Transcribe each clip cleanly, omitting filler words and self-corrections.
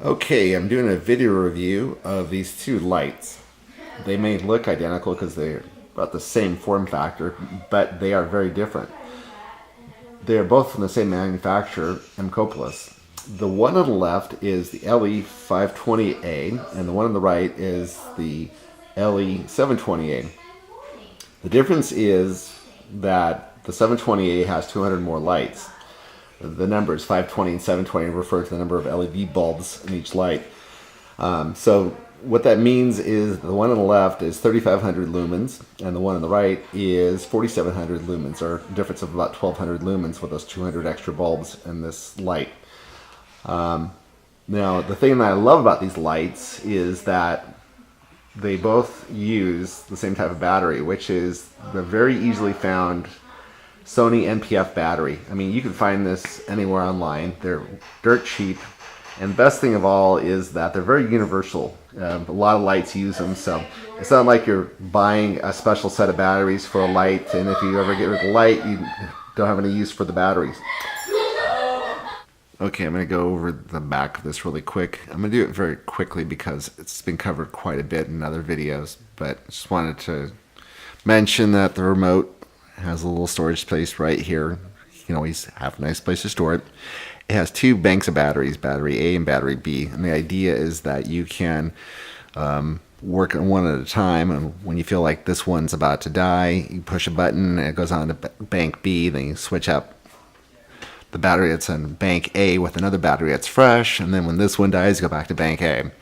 Okay, I'm doing a video review of these two lights. They may look identical because they're about the same form factor, but they are very different. They are both from the same manufacturer, MCoPlus. The one on the left is the LE520A, and the one on the right is the LE720A. The difference is that the 720A has 200 more lights. The numbers 520 and 720 refer to the number of LED bulbs in each light. So what that means is the one on the left is 3,500 lumens, and the one on the right is 4,700 lumens, or a difference of about 1,200 lumens with those 200 extra bulbs in this light. Now, the thing that I love about these lights is that they both use the same type of battery, which is the very easily found Sony NPF battery. I mean, you can find this anywhere online. They're dirt cheap. And the best thing of all is that they're very universal. A lot of lights use them, so it's not like you're buying a special set of batteries for a light, and if you ever get rid of the light, you don't have any use for the batteries. Okay, I'm going to go over the back of this really quick. I'm going to do it very quickly because it's been covered quite a bit in other videos, but just wanted to mention that the remote has a little storage space right here. You can always have a nice place to store it. It has two banks of batteries, battery A and battery B, and the idea is that you can work on one at a time, and when you feel like this one's about to die, you push a button and it goes on to bank B, then you switch up the battery that's on bank A with another battery that's fresh, and then when this one dies, go back to bank A.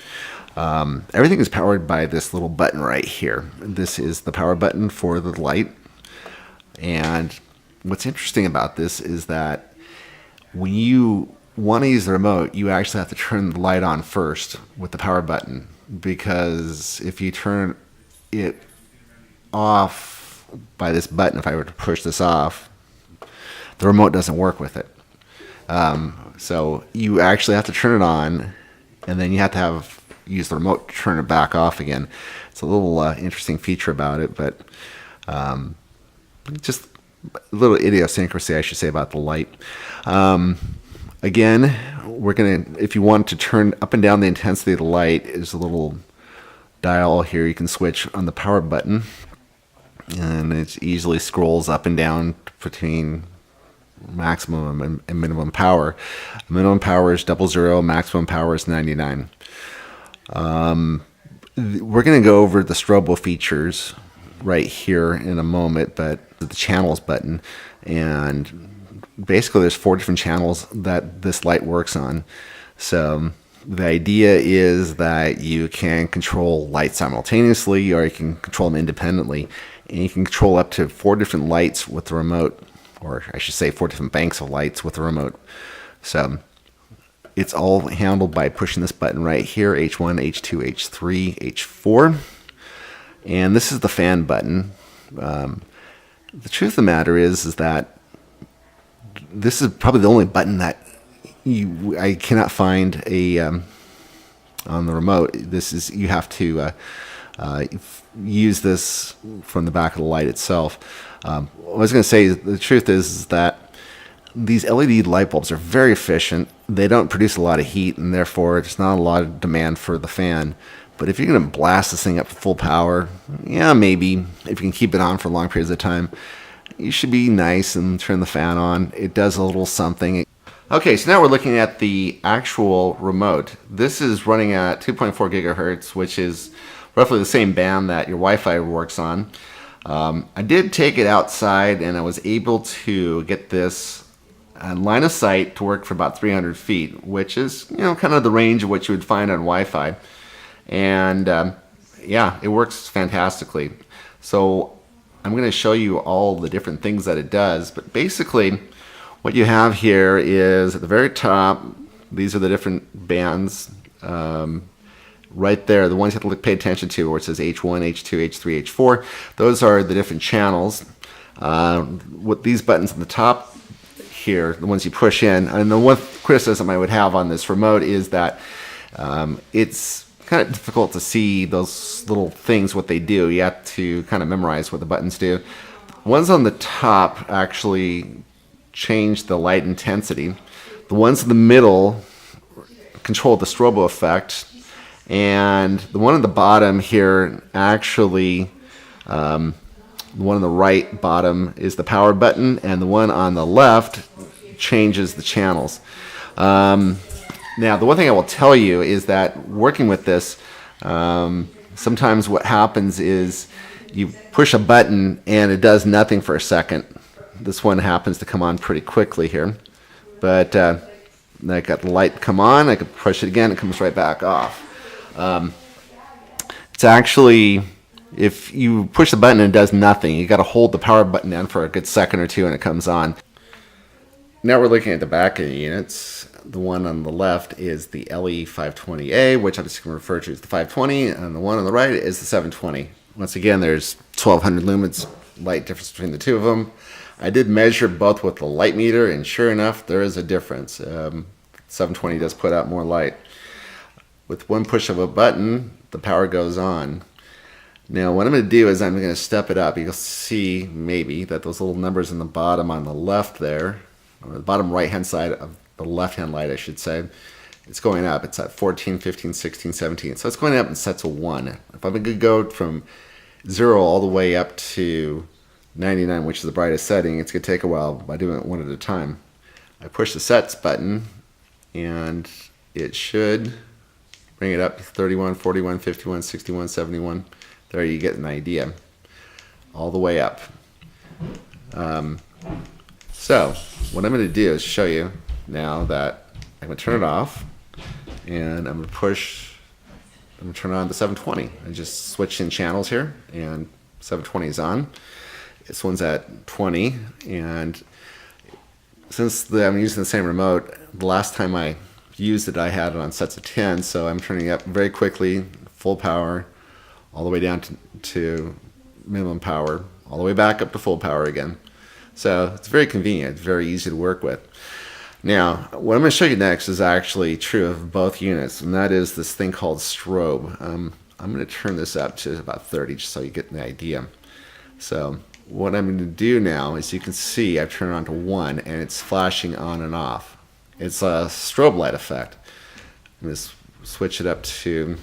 Everything is powered by this little button right here. This is the power button for the light, and what's interesting about this is that when you want to use the remote, you actually have to turn the light on first with the power button, because if you turn it off by this button, if I were to push this off, the remote doesn't work with it. So you actually have to turn it on, and then you have to use the remote to turn it back off again. It's a little interesting feature about it, but just a little idiosyncrasy, I should say, about the light. Again, if you want to turn up and down the intensity of the light, there's a little dial here you can switch on the power button, and it easily scrolls up and down between maximum and minimum power. Minimum power is 00, maximum power is 99. We're going to go over the strobo features right here in a moment, but the channels button, and basically there's 4 different channels that this light works on. So the idea is that you can control lights simultaneously, or you can control them independently, and you can control up to 4 different lights with the remote, or I should say 4 different banks of lights with the remote. So it's all handled by pushing this button right here, H1, H2, H3, H4. And this is the fan button. The truth of the matter is that this is probably the only button that I cannot find on the remote. You have to use this from the back of the light itself. What I was going to say, the truth is that these LED light bulbs are very efficient. They don't produce a lot of heat, and therefore there's not a lot of demand for the fan. But if you're going to blast this thing up to full power, yeah, maybe. If you can keep it on for long periods of time, you should be nice and turn the fan on. It does a little something. Okay, so now we're looking at the actual remote. This is running at 2.4 gigahertz, which is roughly the same band that your Wi-Fi works on. I did take it outside, and I was able to get this line of sight to work for about 300 feet, which is, kind of the range of what you would find on Wi-Fi. And yeah, it works fantastically. So I'm going to show you all the different things that it does, but basically what you have here is at the very top, these are the different bands right there, the ones you have to pay attention to, where it says H1, H2, H3, H4. Those are the different channels. With these buttons on the top here, the ones you push in, and the one criticism I would have on this remote is that it's kind of difficult to see those little things, what they do. You have to kind of memorize what the buttons do. The ones on the top actually change the light intensity. The ones in the middle control the strobo effect. And the one at the bottom here, actually, the one on the right bottom is the power button, and the one on the left changes the channels. Now, the one thing I will tell you is that working with this, sometimes what happens is you push a button and it does nothing for a second. This one happens to come on pretty quickly here. But I got the light come on, I could push it again, it comes right back off. It's actually, if you push the button and it does nothing, you got to hold the power button down for a good second or two and it comes on. Now we're looking at the back of the units. The one on the left is the LE520A, which I'm just going to refer to as the 520, and the one on the right is the 720. Once again, there's 1200 lumens light difference between the two of them. I did measure both with the light meter, and sure enough, there is a difference. 720 does put out more light. With one push of a button, the power goes on. Now, what I'm going to do is I'm going to step it up. You'll see maybe that those little numbers in the bottom on the left there, or the bottom right-hand side of the left-hand light, I should say, it's going up. It's at 14, 15, 16, 17. So it's going up in sets of 1. If I'm going to go from 0 all the way up to 99, which is the brightest setting, it's going to take a while by doing it one at a time. I push the sets button, and it should bring it up to 31, 41, 51, 61, 71. There you get an idea. All the way up. So what I'm going to do is show you now that I'm going to turn it off, and I'm going to turn on the 720. I just switch in channels here, and 720 is on. This one's at 20, and since I'm using the same remote, the last time I used it, I had it on sets of 10, so I'm turning it up very quickly, full power, all the way down to minimum power, all the way back up to full power again. So it's very convenient, very easy to work with. Now, what I'm going to show you next is actually true of both units, and that is this thing called strobe. I'm going to turn this up to about 30 just so you get an idea. So what I'm going to do now is you can see I've turned it on to 1, and it's flashing on and off. It's a strobe light effect. I'm going to switch it up to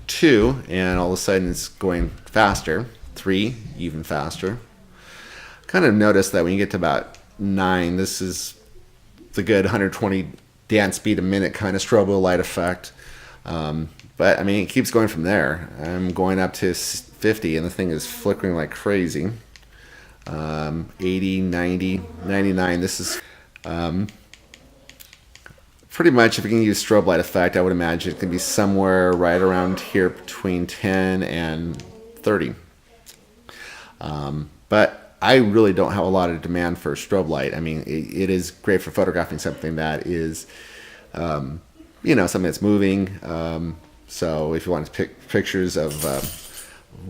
2, and all of a sudden it's going faster. 3, even faster. Kind of notice that when you get to about 9, this is the good 120 dance beat a minute kind of strobo light effect. But I mean, it keeps going from there. I'm going up to 50, and the thing is flickering like crazy. 80, 90, 99. This is pretty much, if you can use strobe light effect, I would imagine it can be somewhere right around here between 10 and 30. But I really don't have a lot of demand for strobe light. I mean, it is great for photographing something that is, something that's moving. So if you want to pick pictures of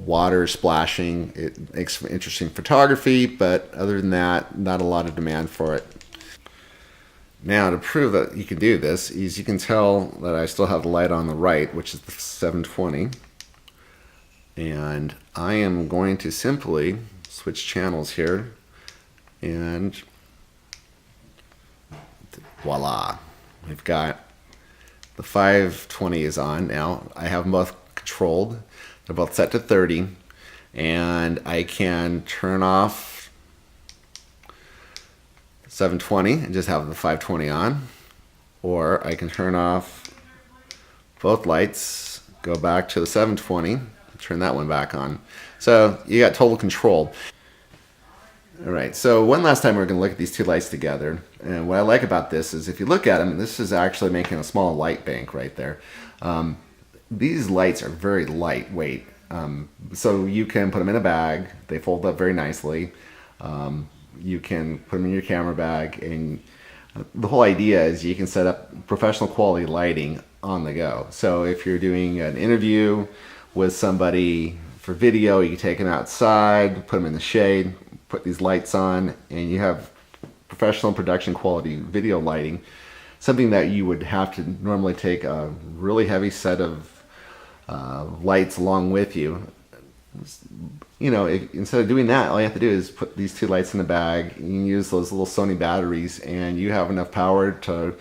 water splashing, it makes for interesting photography. But other than that, not a lot of demand for it. Now, to prove that you can do this, is you can tell that I still have the light on the right, which is the 720. And I am going to simply switch channels here, and voila, we've got the 520 is on now. I have them both controlled. They're both set to 30, and I can turn off 720 and just have the 520 on, or I can turn off both lights, go back to the 720, turn that one back on. So you got total control. All right, so one last time we're going to look at these two lights together. And what I like about this is if you look at them, this is actually making a small light bank right there. These lights are very lightweight. So you can put them in a bag. They fold up very nicely. You can put them in your camera bag. And the whole idea is you can set up professional quality lighting on the go. So if you're doing an interview with somebody for video, you can take them outside, put them in the shade, put these lights on, and you have professional production quality video lighting, something that you would have to normally take a really heavy set of lights along with you. Instead of doing that, all you have to do is put these two lights in the bag. You can use those little Sony batteries, and you have enough power to,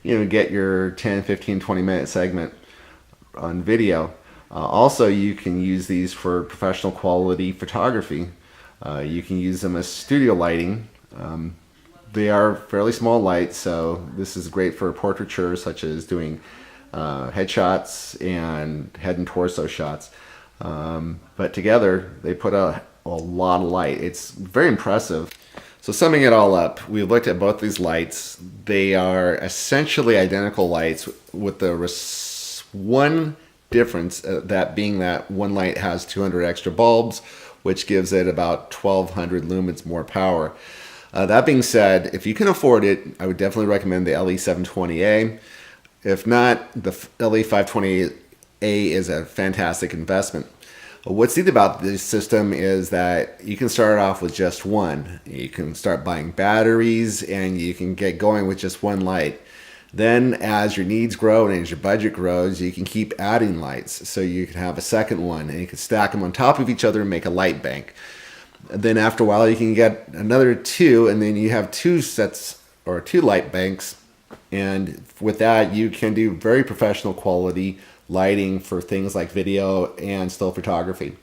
get your 10, 15, 20-minute segment on video. Also, you can use these for professional quality photography. You can use them as studio lighting. They are fairly small lights, so this is great for portraiture, such as doing headshots and head and torso shots. But together, they put a lot of light. It's very impressive. So summing it all up, we've looked at both these lights. They are essentially identical lights with the one difference, that being that one light has 200 extra bulbs, which gives it about 1200 lumens more power. That being said, if you can afford it, I would definitely recommend the LE720A. If not, the LE520A is a fantastic investment. What's neat about this system is that you can start off with just one. You can start buying batteries, and you can get going with just one light. Then as your needs grow and as your budget grows, you can keep adding lights. So you can have a second one, and you can stack them on top of each other and make a light bank. Then after a while, you can get another two, and then you have two sets or two light banks. And with that, you can do very professional quality lighting for things like video and still photography.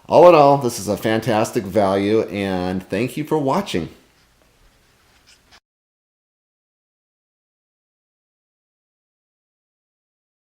All in all, this is a fantastic value, and thank you for watching.